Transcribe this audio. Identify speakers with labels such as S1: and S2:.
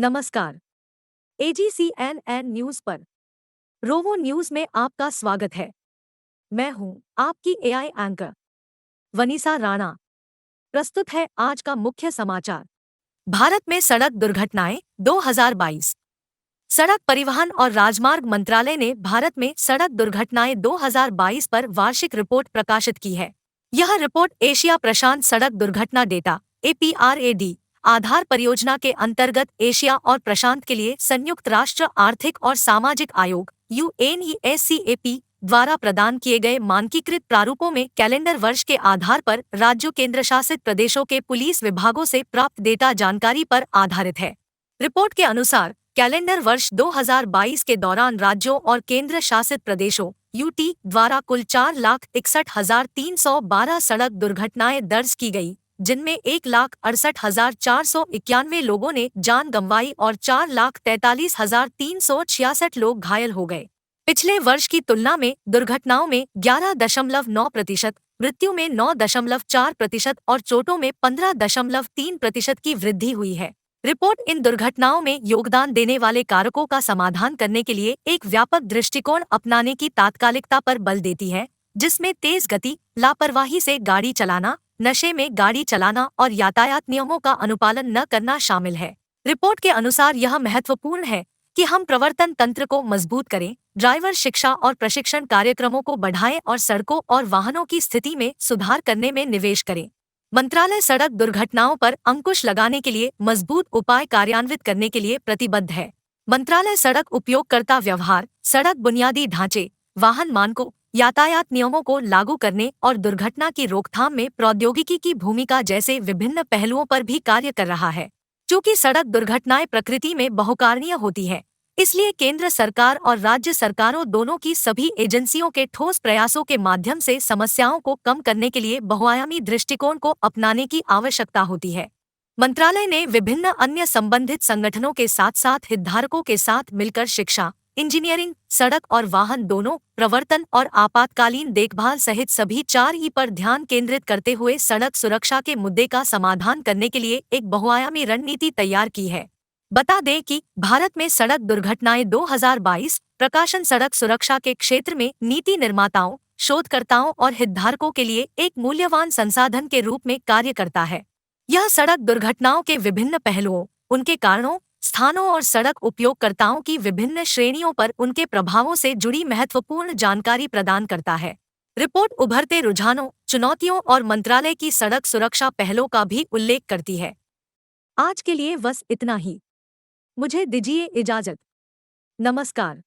S1: नमस्कार। एजीसीएनएन न्यूज पर रोवो न्यूज में आपका स्वागत है। मैं हूं आपकी एआई एंकर वनीसा राणा। प्रस्तुत है आज का मुख्य समाचार। भारत में सड़क दुर्घटनाएं 2022। सड़क परिवहन और राजमार्ग मंत्रालय ने भारत में सड़क दुर्घटनाएं 2022 पर वार्षिक रिपोर्ट प्रकाशित की है। यह रिपोर्ट एशिया प्रशांत सड़क दुर्घटना डेटा APRAD आधार परियोजना के अंतर्गत एशिया और प्रशांत के लिए संयुक्त राष्ट्र आर्थिक और सामाजिक आयोग UNESCAP द्वारा प्रदान किए गए मानकीकृत प्रारूपों में कैलेंडर वर्ष के आधार पर राज्यों केंद्र शासित प्रदेशों के पुलिस विभागों से प्राप्त डेटा जानकारी पर आधारित है। रिपोर्ट के अनुसार कैलेंडर वर्ष 2022 के दौरान राज्यों और केंद्र शासित प्रदेशों UT द्वारा कुल 4,61,312 सड़क दुर्घटनाएं दर्ज की गई, जिनमें 1,68,491 लोगों ने जान गंवाई और 4,43,366 लोग घायल हो गए। पिछले वर्ष की तुलना में दुर्घटनाओं में 11.9%, मृत्यु में 9.4% और चोटों में 15.3% की वृद्धि हुई है। रिपोर्ट इन दुर्घटनाओं में योगदान देने वाले कारकों का समाधान करने के लिए एक व्यापक दृष्टिकोण अपनाने की तात्कालिकता पर बल देती है, जिसमें तेज गति, लापरवाही से गाड़ी चलाना, नशे में गाड़ी चलाना और यातायात नियमों का अनुपालन न करना शामिल है। रिपोर्ट के अनुसार यह महत्वपूर्ण है कि हम प्रवर्तन तंत्र को मजबूत करें, ड्राइवर शिक्षा और प्रशिक्षण कार्यक्रमों को बढ़ाएं और सड़कों और वाहनों की स्थिति में सुधार करने में निवेश करें। मंत्रालय सड़क दुर्घटनाओं पर अंकुश लगाने के लिए मजबूत उपाय कार्यान्वित करने के लिए प्रतिबद्ध है। मंत्रालय सड़क उपयोगकर्ता व्यवहार, सड़क बुनियादी ढांचे, वाहन मानकों, यातायात नियमों को लागू करने और दुर्घटना की रोकथाम में प्रौद्योगिकी की भूमिका जैसे विभिन्न पहलुओं पर भी कार्य कर रहा है। चूंकि सड़क दुर्घटनाएं प्रकृति में बहुकारणीय होती है, इसलिए केंद्र सरकार और राज्य सरकारों दोनों की सभी एजेंसियों के ठोस प्रयासों के माध्यम से समस्याओं को कम करने के लिए बहुआयामी दृष्टिकोण को अपनाने की आवश्यकता होती है। मंत्रालय ने विभिन्न अन्य संबंधित संगठनों के साथ साथ हितधारकों के साथ मिलकर शिक्षा, इंजीनियरिंग, सड़क और वाहन दोनों, प्रवर्तन और आपातकालीन देखभाल सहित सभी 4E पर ध्यान केंद्रित करते हुए सड़क सुरक्षा के मुद्दे का समाधान करने के लिए एक बहुआयामी रणनीति तैयार की है। बता दें कि भारत में सड़क दुर्घटनाएं 2022 प्रकाशन सड़क सुरक्षा के क्षेत्र में नीति निर्माताओं, शोधकर्ताओं और हितधारकों के लिए एक मूल्यवान संसाधन के रूप में कार्य करता है। यह सड़क दुर्घटनाओं के विभिन्न पहलुओं, उनके कारणों, स्थानों और सड़क उपयोगकर्ताओं की विभिन्न श्रेणियों पर उनके प्रभावों से जुड़ी महत्वपूर्ण जानकारी प्रदान करता है। रिपोर्ट उभरते रुझानों, चुनौतियों और मंत्रालय की सड़क सुरक्षा पहलों का भी उल्लेख करती है। आज के लिए बस इतना ही। मुझे दीजिए इजाजत। नमस्कार।